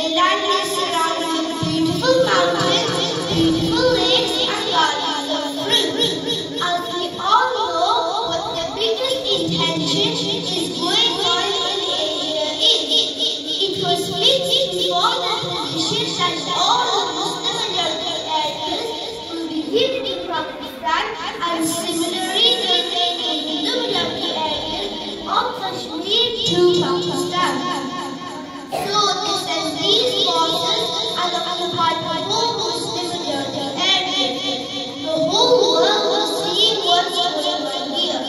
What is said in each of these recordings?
The land is surrounded with beautiful mountains, beautiful lakes and gardens of fruit. As we all know, what the biggest intention is going on in Asia is. It was fixed before the position that all the Muslim majority areas will be given to Pakistan and similarly the Hindu majority areas of Kashmir to Pakistan. So this and these forces are occupied by whole Muslim majority areas. The whole world will see what's going on here.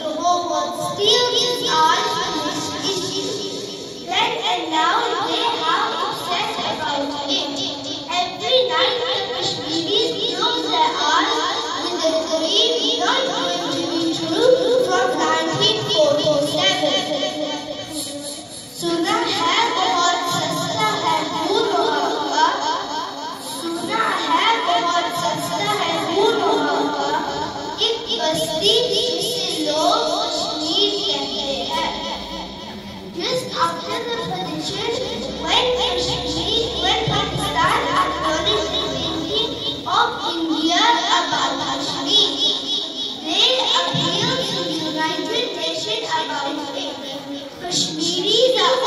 The whole world still is ours on this issue. Then and now they have obsessed about it. Every night the Kashmiris close their eyes with the Qur'an not going to be true from 1947. सुना है बहुत सस्ता है खून वहाँ का, सुना है बहुत सस्ता है खून वहाँ का, एक बस्ती जिसे लोग कश्मीर कहते हैं. Just after the partition, when Pakistan acknowledged the thinking of India about Kashmir, they appealed to the United Nations about it. Kashmiris are